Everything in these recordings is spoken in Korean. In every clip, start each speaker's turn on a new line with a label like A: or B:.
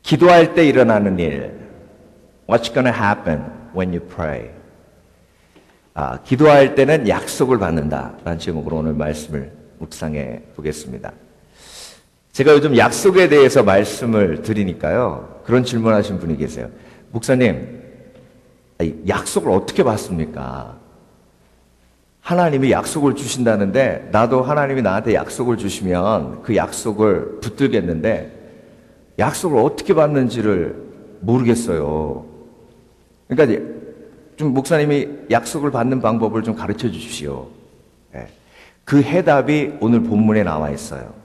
A: 기도할 때 일어나는 일. What's gonna happen when you pray? 기도할 때는 약속을 받는다라는 제목으로 오늘 말씀을 묵상해 보겠습니다. 제가 요즘 약속에 대해서 말씀을 드리니까요. 그런 질문하신 분이 계세요. 목사님, 약속을 어떻게 받습니까? 하나님이 약속을 주신다는데 나도 하나님이 나한테 약속을 주시면 그 약속을 붙들겠는데 약속을 어떻게 받는지를 모르겠어요. 그러니까 좀 목사님이 약속을 받는 방법을 좀 가르쳐 주십시오. 그 해답이 오늘 본문에 나와 있어요.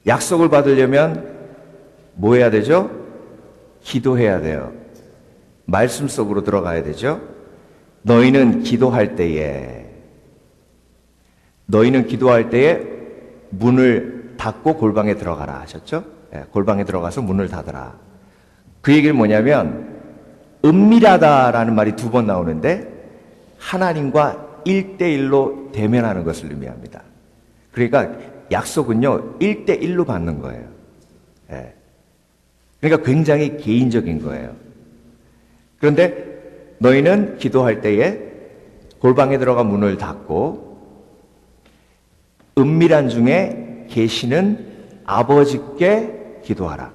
A: 약속을 받으려면 뭐 해야 되죠? 기도해야 돼요. 말씀 속으로 들어가야 되죠. 너희는 기도할 때에 문을 닫고 골방에 들어가라 하셨죠? 골방에 들어가서 문을 닫아라. 그 얘기는 뭐냐면 은밀하다라는 말이 2번 나오는데 하나님과 1대1로 대면하는 것을 의미합니다. 그러니까 약속은요 1대1로 받는 거예요. 그러니까 굉장히 개인적인 거예요. 그런데 너희는 기도할 때에 골방에 들어가 문을 닫고 은밀한 중에 계시는 아버지께 기도하라.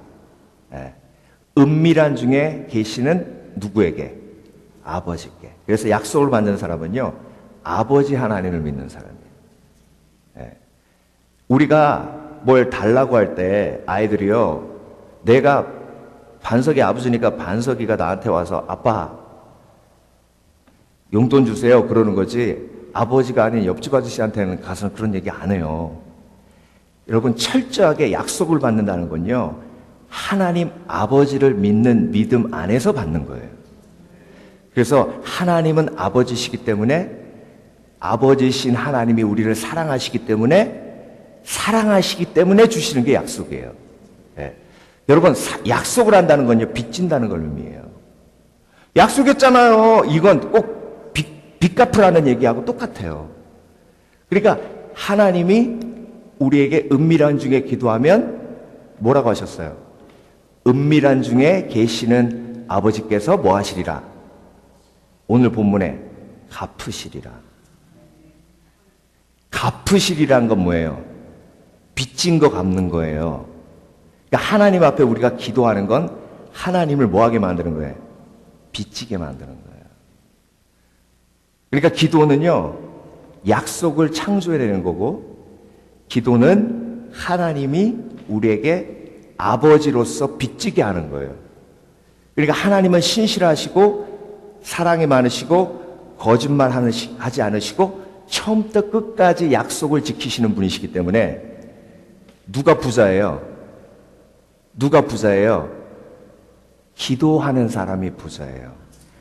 A: 은밀한 중에 계시는 누구에게? 아버지께. 그래서 약속을 받는 사람은요 아버지 하나님을 믿는 사람이에요. 우리가 뭘 달라고 할 때 아이들이요 내가 반석이 아버지니까 반석이가 나한테 와서 아빠 용돈 주세요 그러는 거지 아버지가 아닌 옆집 아저씨한테는 가서는 그런 얘기 안 해요. 여러분 철저하게 약속을 받는다는 건요 하나님 아버지를 믿는 믿음 안에서 받는 거예요. 그래서 하나님은 아버지시기 때문에 아버지신 하나님이 우리를 사랑하시기 때문에 주시는 게 약속이에요. 여러분 약속을 한다는 건요 빚진다는 걸 의미해요. 약속했잖아요. 이건 꼭 빚 갚으라는 얘기하고 똑같아요. 그러니까 하나님이 우리에게 은밀한 중에 기도하면 뭐라고 하셨어요? 은밀한 중에 계시는 아버지께서 뭐 하시리라? 오늘 본문에 갚으시리라. 갚으시리란 건 뭐예요? 빚진 거 갚는 거예요. 그러니까 하나님 앞에 우리가 기도하는 건 하나님을 뭐하게 만드는 거예요? 빚지게 만드는 거예요. 그러니까 기도는요 약속을 창조해내는 거고 기도는 하나님이 우리에게 아버지로서 빚지게 하는 거예요. 그러니까 하나님은 신실하시고 사랑이 많으시고 거짓말 하지 않으시고 처음부터 끝까지 약속을 지키시는 분이시기 때문에 누가 부자예요? 기도하는 사람이 부자예요.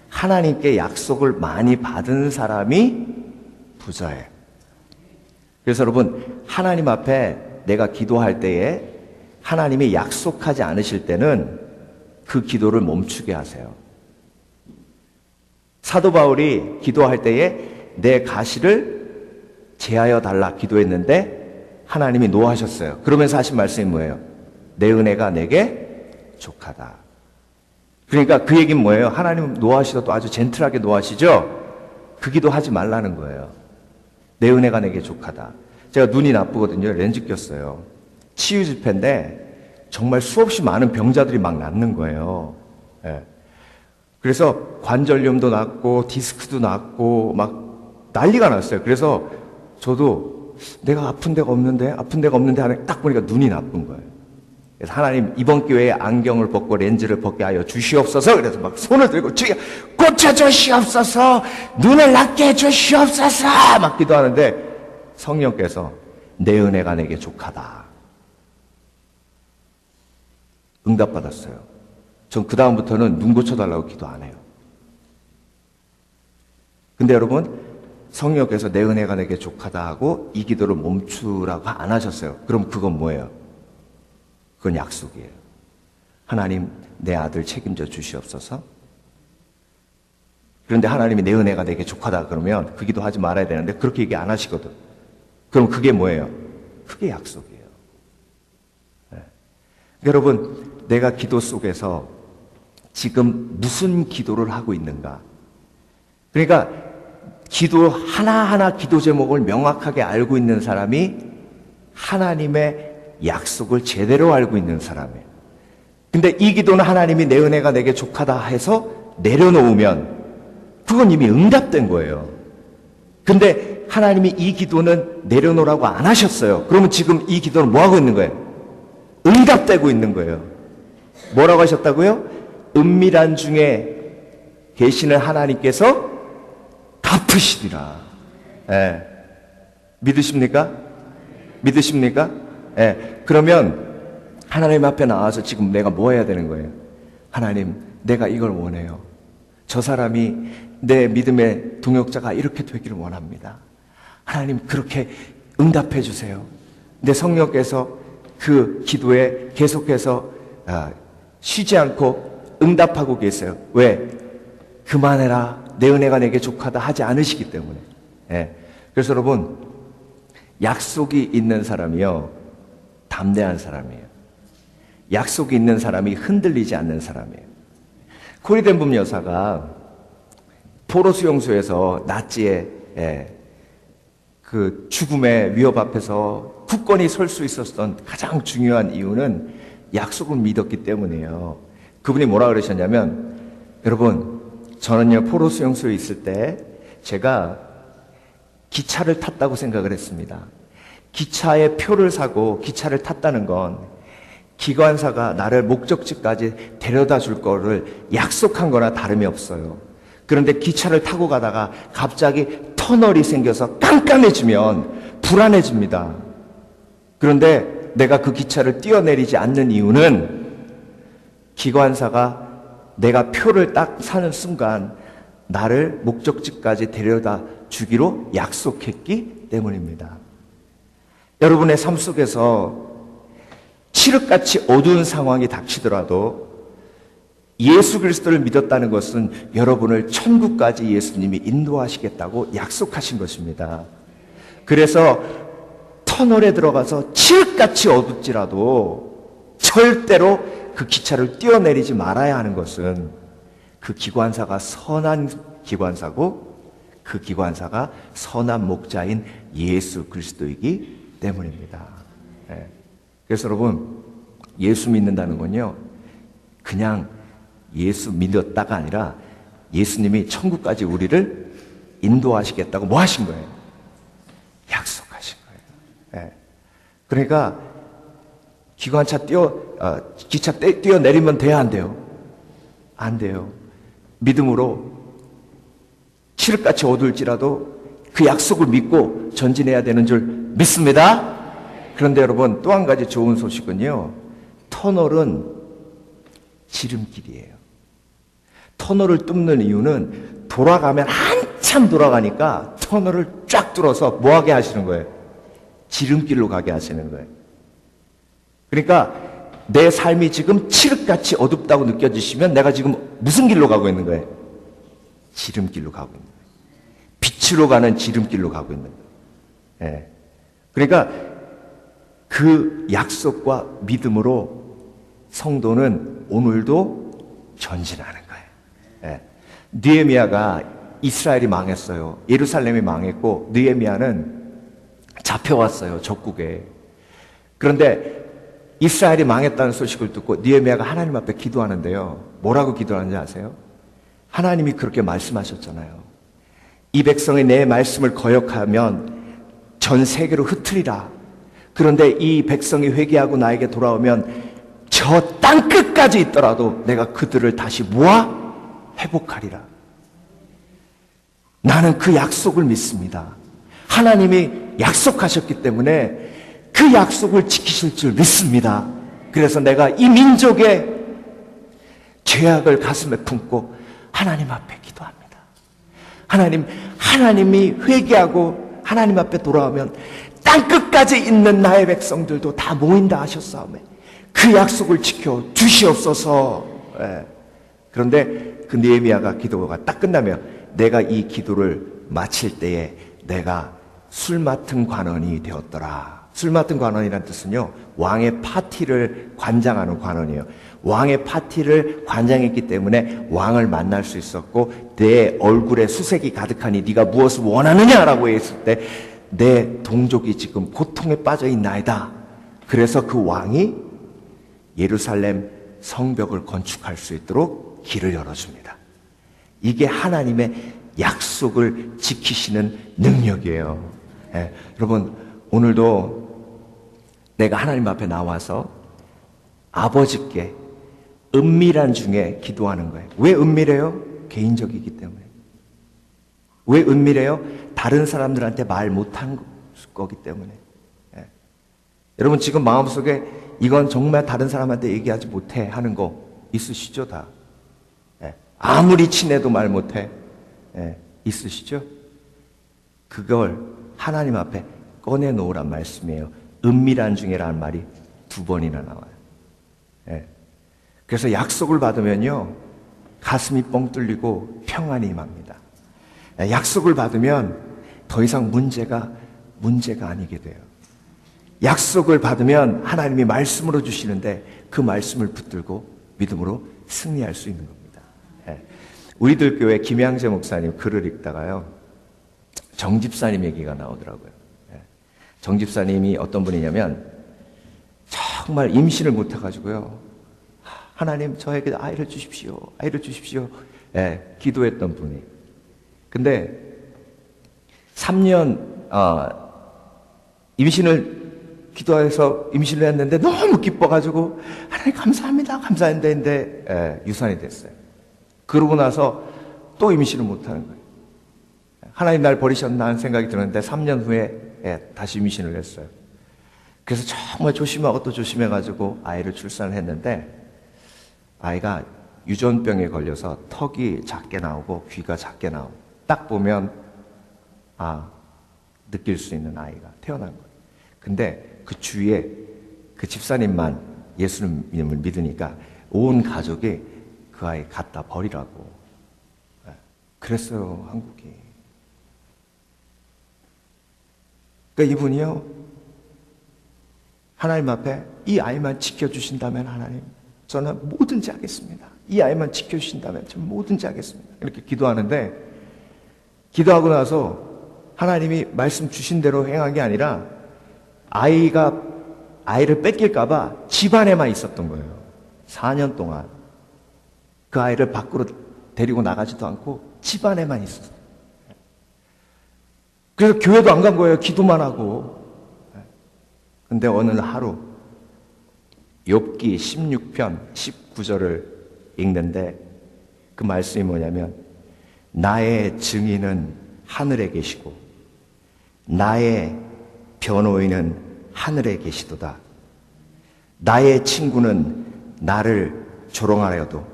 A: 하나님께 약속을 많이 받은 사람이 부자예요. 그래서 여러분 하나님 앞에 내가 기도할 때에 하나님이 약속하지 않으실 때는 그 기도를 멈추게 하세요. 사도 바울이 기도할 때에 내 가시를 제하여 달라 기도했는데 하나님이 노하셨어요. 그러면서 하신 말씀이 뭐예요? 내 은혜가 내게 족하다. 그러니까 그 얘기는 뭐예요? 하나님 노하시더라도 아주 젠틀하게 노하시죠? 그 기도 하지 말라는 거예요. 내 은혜가 내게 족하다. 제가 눈이 나쁘거든요. 렌즈 꼈어요. 치유 집회인데 정말 수없이 많은 병자들이 막 낫는 거예요. 그래서 관절염도 낫고 디스크도 낫고 막 난리가 났어요. 그래서 저도 내가 아픈 데가 없는데 하는 딱 보니까 눈이 나쁜 거예요. 그래서 하나님 이번 기회에 안경을 벗고 렌즈를 벗게 하여 주시옵소서. 그래서 막 손을 들고 주여 고쳐주시옵소서, 눈을 낫게 해주시옵소서 막 기도하는데 성령께서 내 은혜가 내게 족하다. 응답받았어요. 전 그 다음부터는 눈 고쳐달라고 기도 안 해요. 근데 여러분 성령께서 내 은혜가 내게 족하다 하고 이 기도를 멈추라고 안 하셨어요. 그럼 그건 뭐예요? 그건 약속이에요. 하나님 내 아들 책임져 주시옵소서. 그런데 하나님이 내 은혜가 내게 족하다 그러면 그 기도 하지 말아야 되는데 그렇게 얘기 안 하시거든. 그럼 그게 뭐예요? 그게 약속이에요. 여러분, 내가 기도 속에서 지금 무슨 기도를 하고 있는가? 그러니까 기도 하나하나 기도 제목을 명확하게 알고 있는 사람이 하나님의 약속을 제대로 알고 있는 사람이에요. 근데 이 기도는 하나님이 내 은혜가 내게 족하다 해서 내려놓으면 그건 이미 응답된 거예요. 근데 하나님이 이 기도는 내려놓으라고 안 하셨어요. 그러면 지금 이 기도는 뭐 하고 있는 거예요? 응답되고 있는 거예요. 뭐라고 하셨다고요? 은밀한 중에 계시는 하나님께서 갚으시리라. 예. 믿으십니까? 믿으십니까? 예. 그러면 하나님 앞에 나와서 지금 내가 뭐 해야 되는 거예요? 하나님, 내가 이걸 원해요. 저 사람이 내 믿음의 동역자가 이렇게 되기를 원합니다. 하나님, 그렇게 응답해 주세요. 내 성령께서 그 기도에 계속해서 쉬지 않고 응답하고 계세요. 왜? 그만해라, 내 은혜가 내게 족하다 하지 않으시기 때문에. 예. 그래서 여러분, 약속이 있는 사람이요, 담대한 사람이에요. 약속이 있는 사람이 흔들리지 않는 사람이에요. 코리 덴붐 여사가 포로 수용소에서 나치의 그 죽음의 위협 앞에서 굳건히 설 수 있었던 가장 중요한 이유는 약속을 믿었기 때문이에요. 그분이 뭐라 그러셨냐면, 여러분, 저는요, 포로 수용소에 있을 때 제가 기차를 탔다고 생각을 했습니다. 기차에 표를 사고 기차를 탔다는 건 기관사가 나를 목적지까지 데려다 줄 거를 약속한 거나 다름이 없어요. 그런데 기차를 타고 가다가 갑자기 터널이 생겨서 깜깜해지면 불안해집니다. 그런데 내가 그 기차를 뛰어내리지 않는 이유는 기관사가 내가 표를 딱 사는 순간 나를 목적지까지 데려다 주기로 약속했기 때문입니다. 여러분의 삶 속에서 칠흑같이 어두운 상황이 닥치더라도 예수 그리스도를 믿었다는 것은 여러분을 천국까지 예수님이 인도하시겠다고 약속하신 것입니다. 그래서 터널에 들어가서 칠흑같이 어둡지라도 절대로 그 기차를 뛰어내리지 말아야 하는 것은 그 기관사가 선한 기관사고 그 기관사가 선한 목자인 예수 그리스도이기 때문입니다. 그래서 여러분, 예수 믿는다는 건요, 그냥 예수 믿었다가 아니라 예수님이 천국까지 우리를 인도하시겠다고 뭐 하신 거예요? 약속하신 거예요. 그러니까 기차 뛰어내리면 돼야 안 돼요? 안 돼요. 믿음으로 칠흑같이 어두울지라도 그 약속을 믿고 전진해야 되는 줄 믿습니다. 그런데 여러분, 또 한 가지 좋은 소식은요, 터널은 지름길이에요. 터널을 뚫는 이유는 돌아가면 한참 돌아가니까 터널을 쫙 뚫어서 뭐 하게 하시는 거예요? 지름길로 가게 하시는 거예요. 그러니까 내 삶이 지금 칠흑같이 어둡다고 느껴지시면 내가 지금 무슨 길로 가고 있는 거예요? 지름길로 가고 있는 거예요. 빛으로 가는 지름길로 가고 있는 거예요. 그러니까 그 약속과 믿음으로 성도는 오늘도 전진하는 거예요. 느헤미야가 이스라엘이 망했어요. 예루살렘이 망했고 느헤미야는 잡혀왔어요, 적국에. 그런데 이스라엘이 망했다는 소식을 듣고 느헤미야가 하나님 앞에 기도하는데요, 뭐라고 기도하는지 아세요? 하나님이 그렇게 말씀하셨잖아요. 이 백성이 내 말씀을 거역하면 전 세계로 흩으리라. 그런데 이 백성이 회개하고 나에게 돌아오면 저 땅끝까지 있더라도 내가 그들을 다시 모아 회복하리라. 나는 그 약속을 믿습니다. 하나님이 약속하셨기 때문에 그 약속을 지키실 줄 믿습니다. 그래서 내가 이 민족의 죄악을 가슴에 품고 하나님 앞에 기도합니다. 하나님이 회개하고 하나님 앞에 돌아오면 땅끝까지 있는 나의 백성들도 다 모인다 하셨사오매 그 약속을 지켜 주시옵소서. 그런데 그 느헤미야가 기도가 딱 끝나면 내가 이 기도를 마칠 때에 내가 술 맡은 관원이 되었더라. 술 맡은 관원이라는 뜻은요, 왕의 파티를 관장하는 관원이에요. 왕의 파티를 관장했기 때문에 왕을 만날 수 있었고, 내 얼굴에 수색이 가득하니 네가 무엇을 원하느냐라고 했을 때 내 동족이 지금 고통에 빠져 있나이다. 그래서 그 왕이 예루살렘 성벽을 건축할 수 있도록 길을 열어줍니다. 이게 하나님의 약속을 지키시는 능력이에요. 예, 여러분, 오늘도 내가 하나님 앞에 나와서 아버지께 은밀한 중에 기도하는 거예요. 왜 은밀해요? 개인적이기 때문에. 왜 은밀해요? 다른 사람들한테 말 못한 거기 때문에. 예. 여러분, 지금 마음속에 이건 정말 다른 사람한테 얘기하지 못해 하는 거 있으시죠? 다. 예. 아무리 친해도 말 못해. 예. 있으시죠? 그걸 하나님 앞에 꺼내놓으란 말씀이에요. 은밀한 중에라는 말이 2번이나 나와요. 예. 그래서 약속을 받으면요, 가슴이 뻥 뚫리고 평안이 임합니다. 예. 약속을 받으면 더 이상 문제가 아니게 돼요. 약속을 받으면 하나님이 말씀으로 주시는데 그 말씀을 붙들고 믿음으로 승리할 수 있는 겁니다. 예. 우리들 교회 김양재 목사님 글을 읽다가요, 정 집사님 얘기가 나오더라고요. 예. 정 집사님이 어떤 분이냐면 정말 임신을 못해가지고요, 하나님 저에게 아이를 주십시오, 아이를 주십시오, 예, 기도했던 분이. 근데 3년 임신을 기도해서 임신을 했는데 너무 기뻐가지고 하나님 감사합니다, 감사한데 예, 유산이 됐어요. 그러고 나서 또 임신을 못하는 거예요. 하나님 날 버리셨나 하는 생각이 드는데 3년 후에 예, 다시 임신을 했어요. 그래서 정말 조심하고 또 조심해가지고 아이를 출산을 했는데 아이가 유전병에 걸려서 턱이 작게 나오고 귀가 작게 나오고 딱 보면 느낄 수 있는 아이가 태어난 거예요. 근데 그 주위에 그 집사님만 예수님을 믿으니까 온 가족이 그 아이 갖다 버리라고 그랬어요, 한국이. 그러니까 이분이요, 하나님 앞에 이 아이만 지켜주신다면 하나님, 저는 뭐든지 하겠습니다. 이 아이만 지켜주신다면 저는 뭐든지 하겠습니다. 이렇게 기도하는데, 기도하고 나서 하나님이 말씀 주신 대로 행한 게 아니라 아이를 뺏길까봐 집안에만 있었던 거예요. 4년 동안 그 아이를 밖으로 데리고 나가지도 않고 집안에만 있었어요. 그래서 교회도 안 간 거예요. 기도만 하고. 근데 어느 하루 욥기 16편 19절을 읽는데 그 말씀이 뭐냐면, 나의 증인은 하늘에 계시고 나의 변호인은 하늘에 계시도다. 나의 친구는 나를 조롱하여도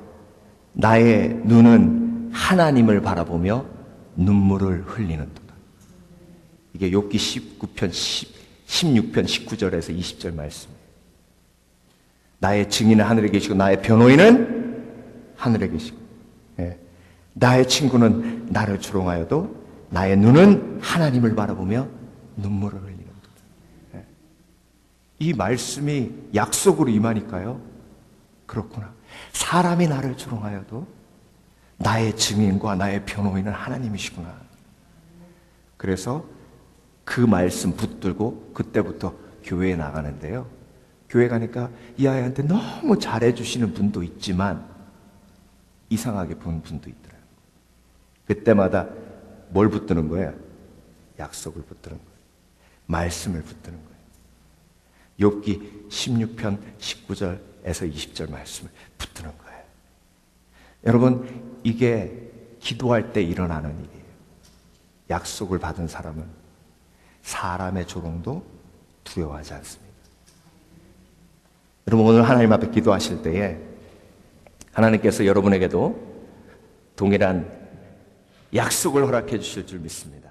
A: 나의 눈은 하나님을 바라보며 눈물을 흘리는도다. 이게 욥기 16편 19절에서 20절 말씀이에요. 나의 증인은 하늘에 계시고 나의 변호인은 하늘에 계시고, 예. 나의 친구는 나를 조롱하여도 나의 눈은 하나님을 바라보며 눈물을 흘리는도다. 예. 이 말씀이 약속으로 임하니까요, 그렇구나, 사람이 나를 조롱하여도 나의 증인과 나의 변호인은 하나님이시구나. 그래서 그 말씀 붙들고 그때부터 교회에 나가는데요, 교회 가니까 이 아이한테 너무 잘해주시는 분도 있지만 이상하게 본 분도 있더라고요. 그때마다 뭘 붙드는 거예요? 약속을 붙드는 거예요. 말씀을 붙드는 거예요. 욥기 16편 19절에서 20절 말씀을 붙드는 거예요. 여러분, 이게 기도할 때 일어나는 일이에요. 약속을 받은 사람은 사람의 조롱도 두려워하지 않습니다. 여러분, 오늘 하나님 앞에 기도하실 때에 하나님께서 여러분에게도 동일한 약속을 허락해 주실 줄 믿습니다.